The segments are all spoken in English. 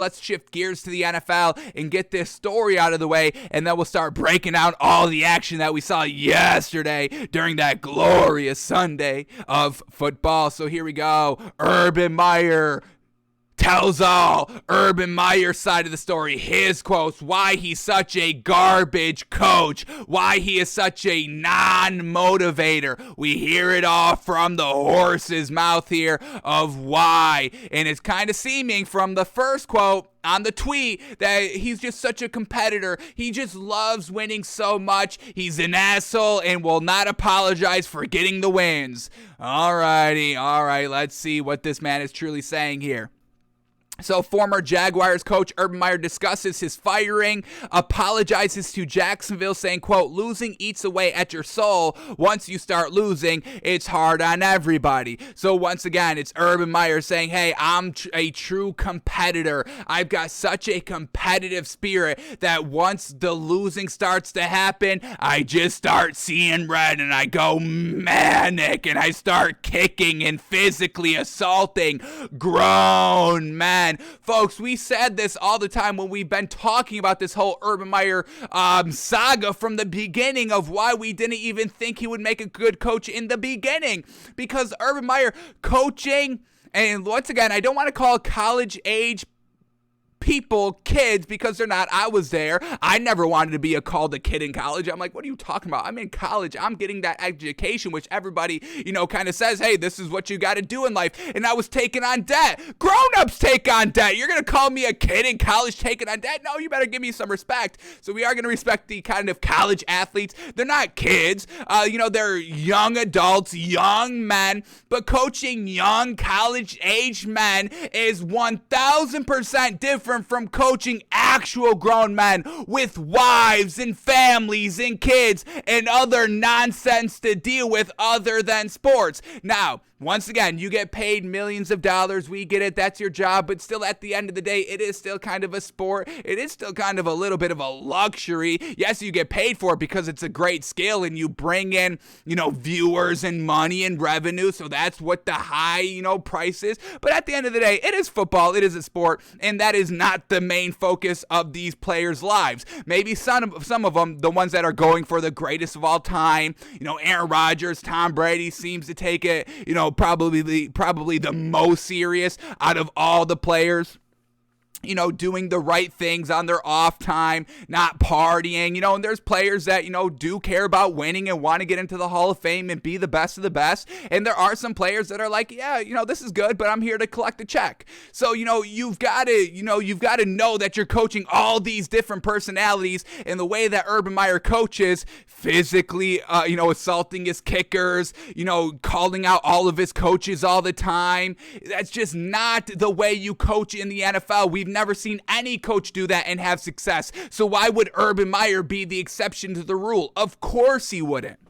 let's shift gears to the NFL and get this story out of the way, and then we'll start breaking down all the action that we saw yesterday during that glorious Sunday of football. So here we go. Urban Meyer tells all. Urban Meyer's side of the story, his quotes, why he's such a garbage coach, why he is such a non-motivator. We hear it all from the horse's mouth here of why. And it's kind of seeming from the first quote on the tweet that he's just such a competitor. He just loves winning so much. He's an asshole and will not apologize for getting the wins. All right, let's see what this man is truly saying here. So former Jaguars coach Urban Meyer discusses his firing, apologizes to Jacksonville, saying, quote, losing eats away at your soul. Once you start losing, it's hard on everybody. So once again, it's Urban Meyer saying, hey, I'm a true competitor. I've got such a competitive spirit that once the losing starts to happen, I just start seeing red and I go manic and I start kicking and physically assaulting grown men. Folks, we said this all the time when we've been talking about this whole Urban Meyer saga from the beginning of why we didn't even think he would make a good coach in the beginning. Because Urban Meyer coaching, and once again, I don't want to call college age people kids because they're not. I was there. I never wanted to be called a kid in college. I'm like, what are you talking about? I'm in college. I'm getting that education, which everybody, kind of says, hey, this is what you got to do in life. And I was taking on debt. Grown-ups take on debt. You're going to call me a kid in college taking on debt? No, you better give me some respect. So we are going to respect the kind of college athletes. They're not kids. They're young adults, young men, but coaching young college-age men is 1,000% different from coaching actual grown men with wives and families and kids and other nonsense to deal with other than sports. Now, once again, you get paid millions of dollars. We get it. That's your job. But still, at the end of the day, it is still kind of a sport. It is still kind of a little bit of a luxury. Yes, you get paid for it because it's a great skill and you bring in, viewers and money and revenue. So that's what the high, price is. But at the end of the day, it is football. It is a sport. And that is not the main focus of these players' lives. Maybe some of them, the ones that are going for the greatest of all time, Aaron Rodgers, Tom Brady seems to take it, probably the most serious out of all the players. Doing the right things on their off time, not partying, and there's players that, do care about winning and want to get into the Hall of Fame and be the best of the best. And there are some players that are like, yeah, this is good, but I'm here to collect a check. So, you've got to know that you're coaching all these different personalities in the way that Urban Meyer coaches, physically, assaulting his kickers, calling out all of his coaches all the time. That's just not the way you coach in the NFL. We've never seen any coach do that and have success. So why would Urban Meyer be the exception to the rule? Of course he wouldn't.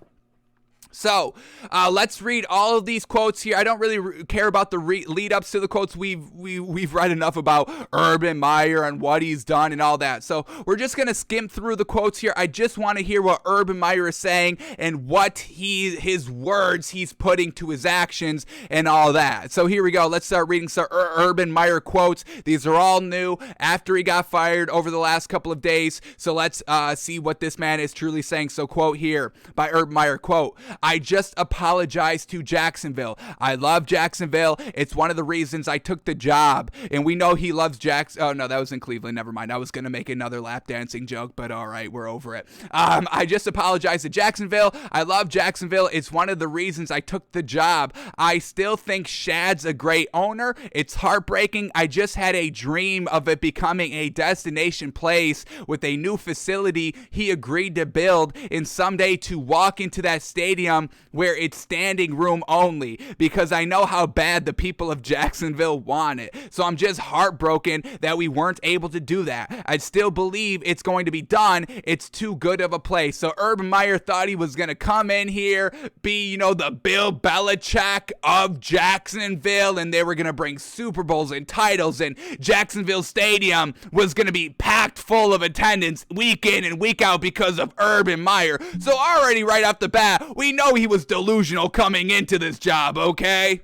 So let's read all of these quotes here. I don't really care about the lead-ups to the quotes. We've read enough about Urban Meyer and what he's done and all that. So we're just going to skim through the quotes here. I just want to hear what Urban Meyer is saying and what his words he's putting to his actions and all that. So here we go. Let's start reading some Urban Meyer quotes. These are all new after he got fired over the last couple of days. So let's see what this man is truly saying. So quote here by Urban Meyer, quote, I just apologized to Jacksonville. I love Jacksonville. It's one of the reasons I took the job. And we know he loves Oh, no, that was in Cleveland. Never mind. I was going to make another lap dancing joke, but all right, we're over it. I just apologized to Jacksonville. I love Jacksonville. It's one of the reasons I took the job. I still think Shad's a great owner. It's heartbreaking. I just had a dream of it becoming a destination place with a new facility he agreed to build, and someday to walk into that stadium where it's standing room only, because I know how bad the people of Jacksonville want it. So I'm just heartbroken that we weren't able to do that. I still believe it's going to be done. It's too good of a place. So Urban Meyer thought he was going to come in here, be, the Bill Belichick of Jacksonville, and they were going to bring Super Bowls and titles, and Jacksonville Stadium was going to be packed full of attendance week in and week out because of Urban Meyer. So already right off the bat, we know he was delusional coming into this job, okay?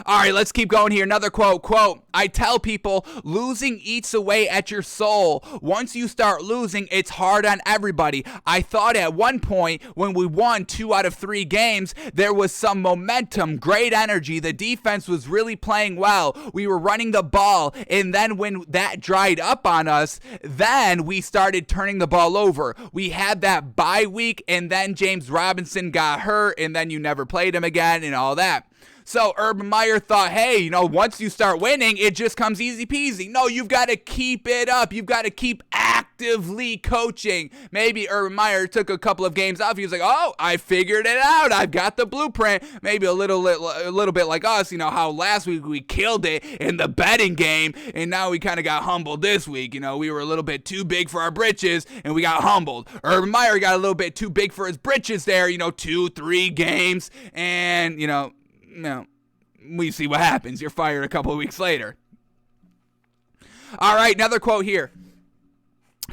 All right, let's keep going here. Another quote, I tell people losing eats away at your soul. Once you start losing, it's hard on everybody. I thought at one point when we won 2 out of 3 games, there was some momentum, great energy. The defense was really playing well. We were running the ball. And then when that dried up on us, then we started turning the ball over. We had that bye week, and then James Robinson got hurt, and then you never played him again and all that. So Urban Meyer thought, hey, once you start winning, it just comes easy peasy. No, you've got to keep it up. You've got to keep actively coaching. Maybe Urban Meyer took a couple of games off. He was like, oh, I figured it out. I've got the blueprint. Maybe a little bit like us, how last week we killed it in the betting game, and now we kind of got humbled this week. We were a little bit too big for our britches, and we got humbled. Urban Meyer got a little bit too big for his britches there, 2-3 games, and, no, we see what happens. You're fired a couple of weeks later. All right, another quote here.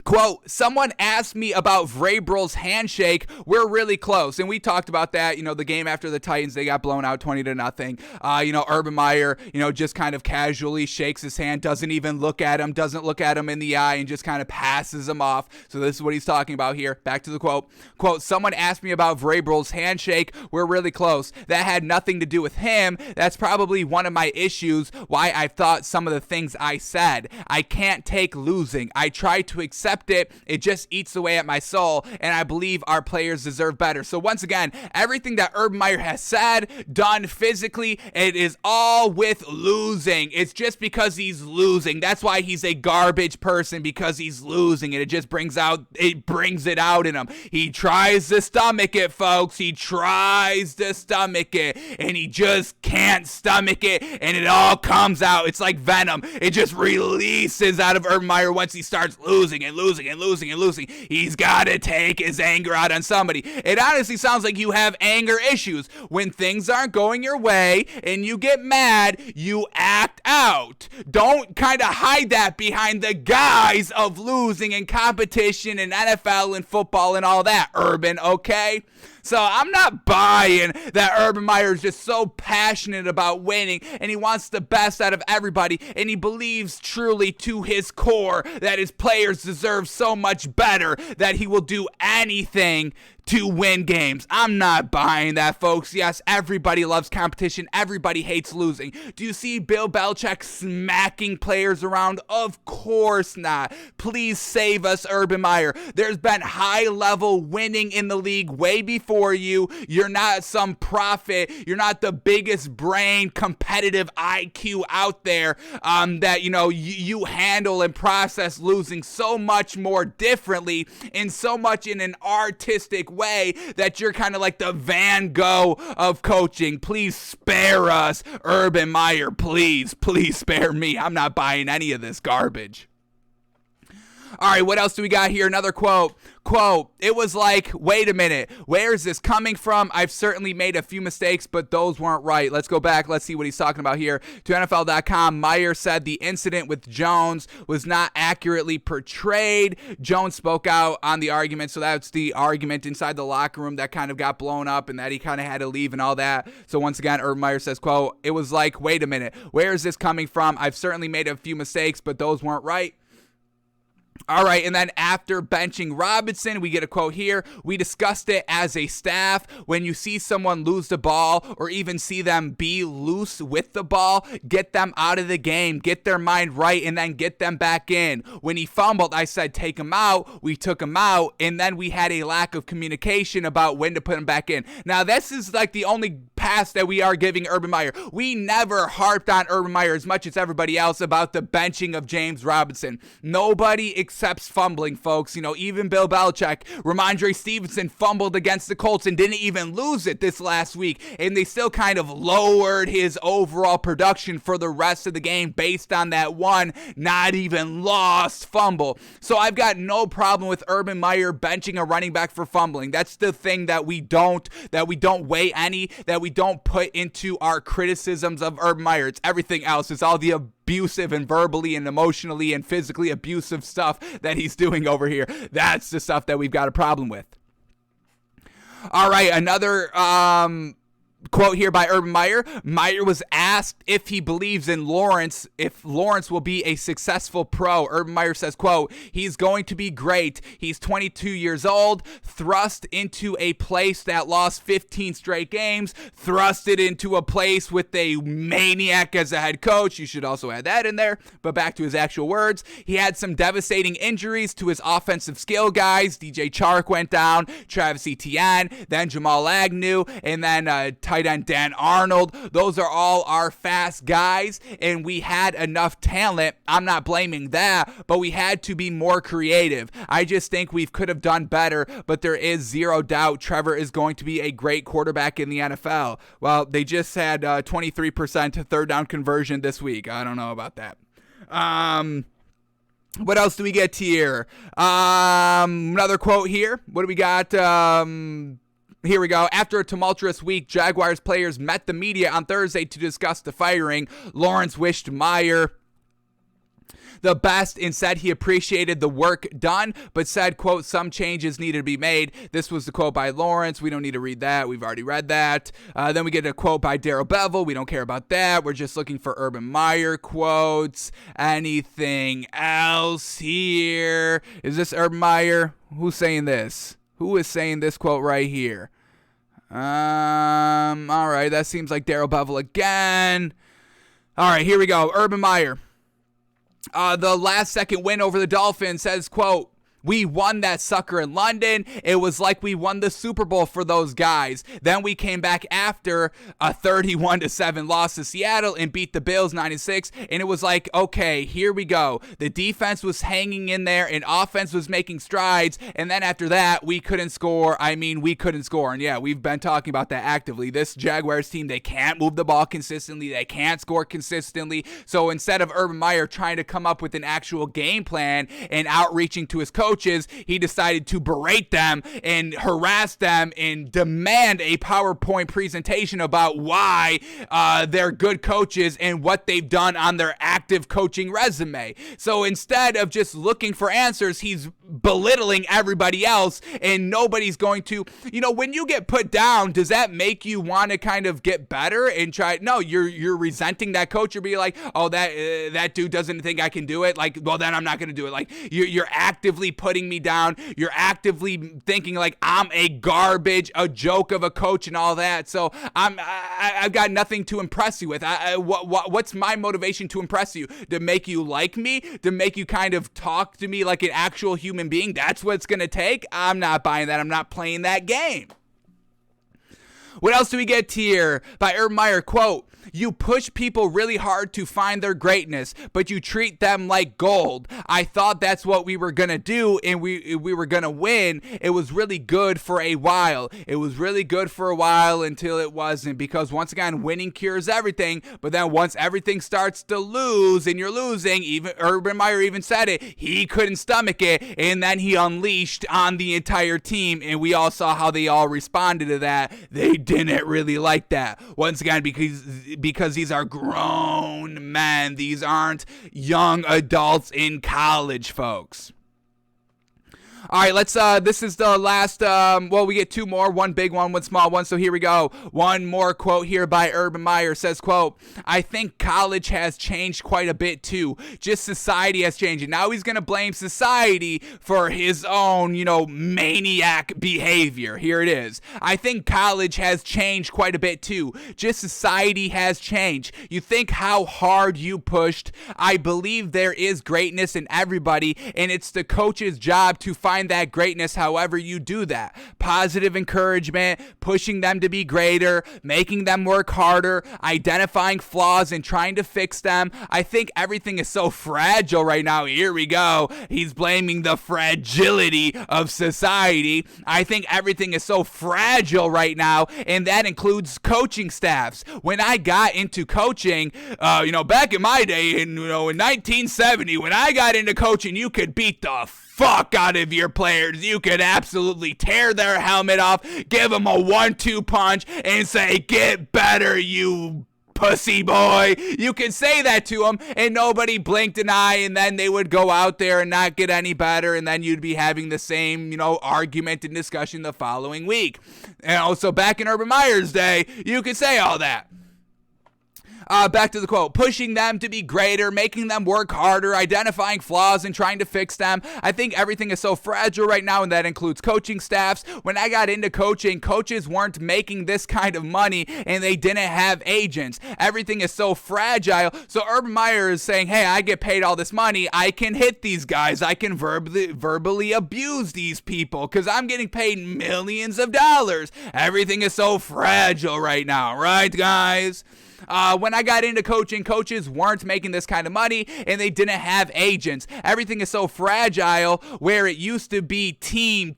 Quote, someone asked me about Vrabrel's handshake. We're really close. And we talked about that, the game after the Titans, they got blown out 20-0. Urban Meyer, just kind of casually shakes his hand, doesn't even look at him, doesn't look at him in the eye, and just kind of passes him off. So this is what he's talking about here. Back to the quote. Quote, someone asked me about Vrabrel's handshake. We're really close. That had nothing to do with him. That's probably one of my issues, why I thought some of the things I said. I can't take losing. I try to accept it just eats away at my soul, and I believe our players deserve better. So once again, everything that Urban Meyer has said, done physically, it is all with losing. It's just because he's losing. That's why he's a garbage person, because he's losing, and it just brings it out in him. He tries to stomach it, folks. He tries to stomach it, and he just can't stomach it, and it all comes out. It's like venom. It just releases out of Urban Meyer once he starts losing and losing. He's got to take his anger out on somebody. It honestly sounds like you have anger issues. When things aren't going your way and you get mad, you act out. Don't kind of hide that behind the guise of losing and competition and NFL and football and all that, Urban, okay? So I'm not buying that Urban Meyer is just so passionate about winning, and he wants the best out of everybody, and he believes truly to his core that his players deserve so much better that he will do anything to win games. I'm not buying that, folks. Yes, everybody loves competition. Everybody hates losing. Do you see Bill Belichick smacking players around? Of course not. Please save us, Urban Meyer. There's been high-level winning in the league way before you. You're not some prophet. You're not the biggest brain, competitive IQ out there that, you handle and process losing so much more differently and so much in an artistic way that you're kind of like the Van Gogh of coaching. Please spare us, Urban Meyer. Please spare me. I'm not buying any of this garbage. All right, what else do we got here? Another quote. It was like, wait a minute, where is this coming from? I've certainly made a few mistakes, but those weren't right. Let's go back. Let's see what he's talking about here. To NFL.com, Meyer said the incident with Jones was not accurately portrayed. Jones spoke out on the argument, so that's the argument inside the locker room that kind of got blown up and that he kind of had to leave and all that. So once again, Urban Meyer says, quote, it was like, wait a minute, where is this coming from? I've certainly made a few mistakes, but those weren't right. All right, and then after benching Robinson, we get a quote here. We discussed it as a staff. When you see someone lose the ball or even see them be loose with the ball, get them out of the game, get their mind right, and then get them back in. When he fumbled, I said, take him out. We took him out, and then we had a lack of communication about when to put him back in. Now, this is like the only pass that we are giving Urban Meyer. We never harped on Urban Meyer as much as everybody else about the benching of James Robinson. Nobody accepts fumbling, folks. Even Bill Belichick, Ramondre Stevenson fumbled against the Colts and didn't even lose it this last week, and they still kind of lowered his overall production for the rest of the game based on that one not even lost fumble. So I've got no problem with Urban Meyer benching a running back for fumbling. That's the thing that we don't weigh any, that we don't put into our criticisms of Urban Meyer. It's everything else. It's all the abusive and verbally and emotionally and physically abusive stuff that he's doing over here. That's the stuff that we've got a problem with. All right, another Quote here by Urban Meyer. Meyer was asked if he believes in Lawrence, if Lawrence will be a successful pro. Urban Meyer says, quote, he's going to be great. He's 22 years old, thrust into a place that lost 15 straight games, thrusted into a place with a maniac as a head coach. You should also add that in there. But back to his actual words. He had some devastating injuries to his offensive skill guys. DJ Chark went down, Travis Etienne, then Jamal Agnew, and then tight end Dan Arnold. Those are all our fast guys, and we had enough talent. I'm not blaming that, but we had to be more creative. I just think we could have done better, but there is zero doubt Trevor is going to be a great quarterback in the NFL. Well, they just had 23% third down conversion this week. I don't know about that. What else do we get here? Another quote here. What do we got? Here we go. After a tumultuous week, Jaguars players met the media on Thursday to discuss the firing. Lawrence wished Meyer the best and said he appreciated the work done, but said, quote, some changes needed to be made. This was the quote by Lawrence. We don't need to read that. We've already read that. Then we get a quote by Darrell Bevel. We don't care about that. We're just looking for Urban Meyer quotes. Anything else here? Is this Urban Meyer? Who's saying this? Who is saying this quote right here? All right, that seems like Darrell Bevel again. All right, here we go. Urban Meyer. The last second win over the Dolphins says, quote, we won that sucker in London. It was like we won the Super Bowl for those guys. Then we came back after a 31-7 loss to Seattle and beat the Bills 9-6. And it was like, okay, here we go. The defense was hanging in there and offense was making strides. And then after that, we couldn't score. We couldn't score. And yeah, we've been talking about that actively. This Jaguars team, they can't move the ball consistently. They can't score consistently. So instead of Urban Meyer trying to come up with an actual game plan and outreaching to his coaches, he decided to berate them and harass them and demand a PowerPoint presentation about why they're good coaches and what they've done on their active coaching resume. So instead of just looking for answers, he's belittling everybody else, and nobody's going to, when you get put down, does that make you want to kind of get better and try? No, you're resenting that coach. You're being like, oh, that dude doesn't think I can do it. Like, well, then I'm not going to do it. Like, you're actively putting me down. You're actively thinking like I'm a garbage, a joke of a coach and all that. So I've got nothing to impress you with. What's my motivation to impress you? To make you like me? To make you kind of talk to me like an actual human being? That's what it's going to take? I'm not buying that. I'm not playing that game. What else do we get here? By Urban Meyer, quote, you push people really hard to find their greatness, but you treat them like gold. I thought that's what we were going to do, and we were going to win. It was really good for a while. It was really good for a while until it wasn't, because once again, winning cures everything, but then once everything starts to lose and you're losing, even Urban Meyer even said it, he couldn't stomach it, and then he unleashed on the entire team, and we all saw how they all responded to that. They didn't really like that. Once again, because these are grown men. These aren't young adults in college, folks. All right, let's, this is the last, we get two more, one big one, one small one, so here we go. One more quote here by Urban Meyer says, quote, I think college has changed quite a bit too. Just society has changed. And now he's going to blame society for his own, maniac behavior. Here it is. I think college has changed quite a bit too. Just society has changed. You think how hard you pushed. I believe there is greatness in everybody, and it's the coach's job to find that greatness however you do that. Positive encouragement, pushing them to be greater, making them work harder, identifying flaws and trying to fix them. I think everything is so fragile right now. Here we go. He's blaming the fragility of society. I think everything is so fragile right now, and that includes coaching staffs. When I got into coaching, back in my day, in 1970, when I got into coaching, you could beat the fuck out of your players. You could absolutely tear their helmet off, give them a 1-2 punch, and say, get better, you pussy boy. You can say that to them and nobody blinked an eye, and then they would go out there and not get any better, and then you'd be having the same, argument and discussion the following week. So back in Urban Meyer's day, you could say all that. Back to the quote, pushing them to be greater, making them work harder, identifying flaws and trying to fix them. I think everything is so fragile right now, and that includes coaching staffs. When I got into coaching, coaches weren't making this kind of money, and they didn't have agents. Everything is so fragile. So Urban Meyer is saying, hey, I get paid all this money. I can hit these guys. I can verbally abuse these people because I'm getting paid millions of dollars. Everything is so fragile right now, right, guys? When I got into coaching, coaches weren't making this kind of money, and they didn't have agents. Everything is so fragile where it used to be team.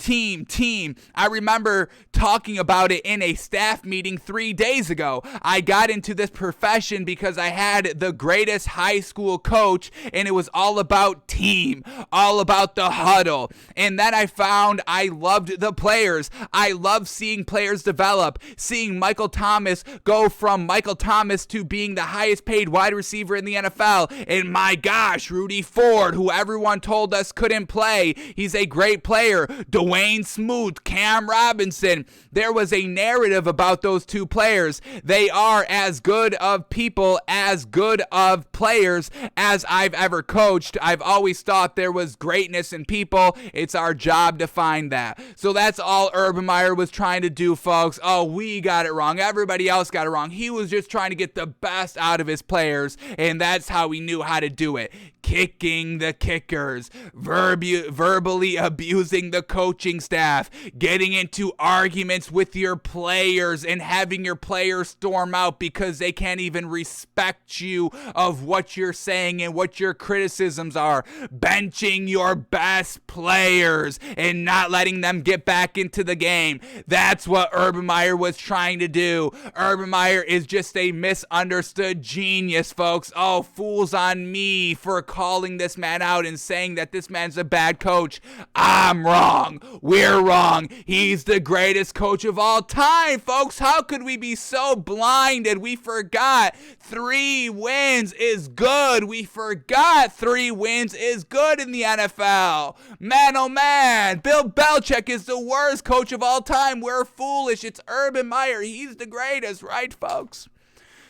I remember talking about it in a staff meeting 3 days ago. I got into this profession because I had the greatest high school coach, and it was all about team, all about the huddle. And then I found I loved the players. I loved seeing players develop, seeing Michael Thomas go from Michael Thomas to being the highest paid wide receiver in the NFL. And my gosh, Rudy Ford, who everyone told us couldn't play, he's a great player. Dwayne Smoot, Cam Robinson. There was a narrative about those two players. They are as good of people, as good of players as I've ever coached. I've always thought there was greatness in people. It's our job to find that. So that's all Urban Meyer was trying to do, folks. Oh, we got it wrong. Everybody else got it wrong. He was just trying to get the best out of his players, and that's how he knew how to do it. Kicking the kickers, verbally abusing the coaching staff, getting into arguments with your players and having your players storm out because they can't even respect you of what you're saying and what your criticisms are, benching your best players and not letting them get back into the game. That's what Urban Meyer was trying to do. Urban Meyer is just a misunderstood genius, folks. Oh, fools on me for calling this man out and saying that this man's a bad coach. I'm wrong. We're wrong. He's the greatest coach of all time, folks. How could we be so blinded? We forgot 3 wins is good. We forgot 3 wins is good in the NFL. Man, oh man, Bill Belichick is the worst coach of all time. We're foolish. It's Urban Meyer. He's the greatest, right, folks?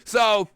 So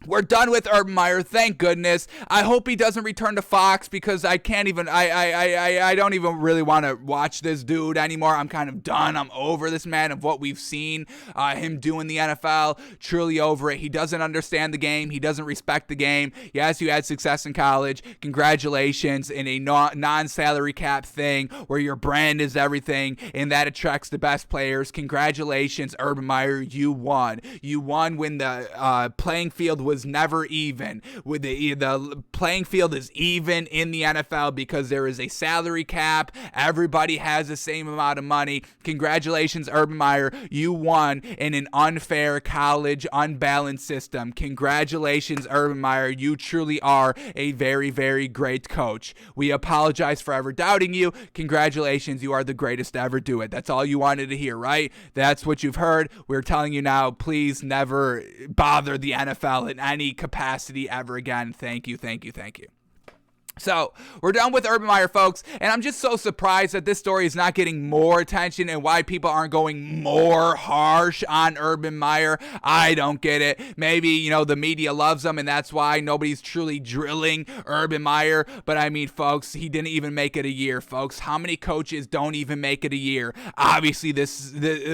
we're done with Urban Meyer, thank goodness. I hope he doesn't return to Fox because I can't even, I don't even really want to watch this dude anymore. I'm kind of done. I'm over this man of what we've seen him do in the NFL. Truly over it. He doesn't understand the game. He doesn't respect the game. Yes, you had success in college. Congratulations in a non-salary cap thing where your brand is everything and that attracts the best players. Congratulations, Urban Meyer. You won. You won when the playing field was never even. With the playing field is even in the NFL because there is a salary cap. Everybody has the same amount of money. Congratulations, Urban Meyer. You won in an unfair college, unbalanced system. Congratulations, Urban Meyer. You truly are a very, very great coach. We apologize for ever doubting you. Congratulations. You are the greatest to ever do it. That's all you wanted to hear, right? That's what you've heard. We're telling you now, please never bother the NFL in any capacity ever again. Thank you. So, we're done with Urban Meyer, folks, and I'm just so surprised that this story is not getting more attention and why people aren't going more harsh on Urban Meyer. I don't get it. Maybe, the media loves him, and that's why nobody's truly drilling Urban Meyer, but I mean, folks, he didn't even make it a year, folks. How many coaches don't even make it a year? Obviously,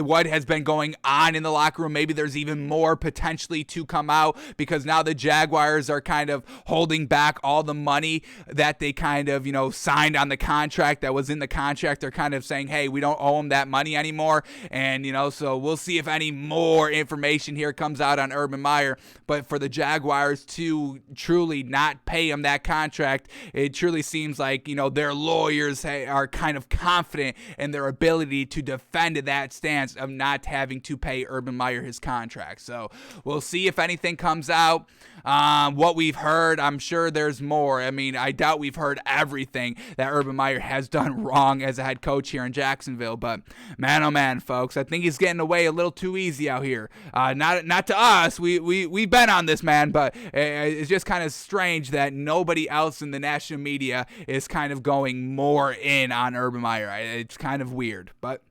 what has been going on in the locker room, maybe there's even more potentially to come out because now the Jaguars are kind of holding back all the money that they kind of, signed on the contract that was in the contract. They're kind of saying, hey, we don't owe them that money anymore. And, so we'll see if any more information here comes out on Urban Meyer. But for the Jaguars to truly not pay him that contract, it truly seems like, their lawyers are kind of confident in their ability to defend that stance of not having to pay Urban Meyer his contract. So we'll see if anything comes out. what we've heard, I'm sure there's more. I mean, I doubt we've heard everything that Urban Meyer has done wrong as a head coach here in Jacksonville. But man, oh man, folks, I think he's getting away a little too easy out here. Not to us. We've been on this man, but it's just kind of strange that nobody else in the national media is kind of going more in on Urban Meyer. It's kind of weird, but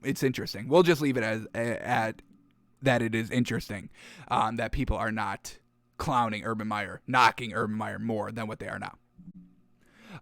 it's interesting. We'll just leave it at that. It is interesting that people are not clowning Urban Meyer, knocking Urban Meyer more than what they are now.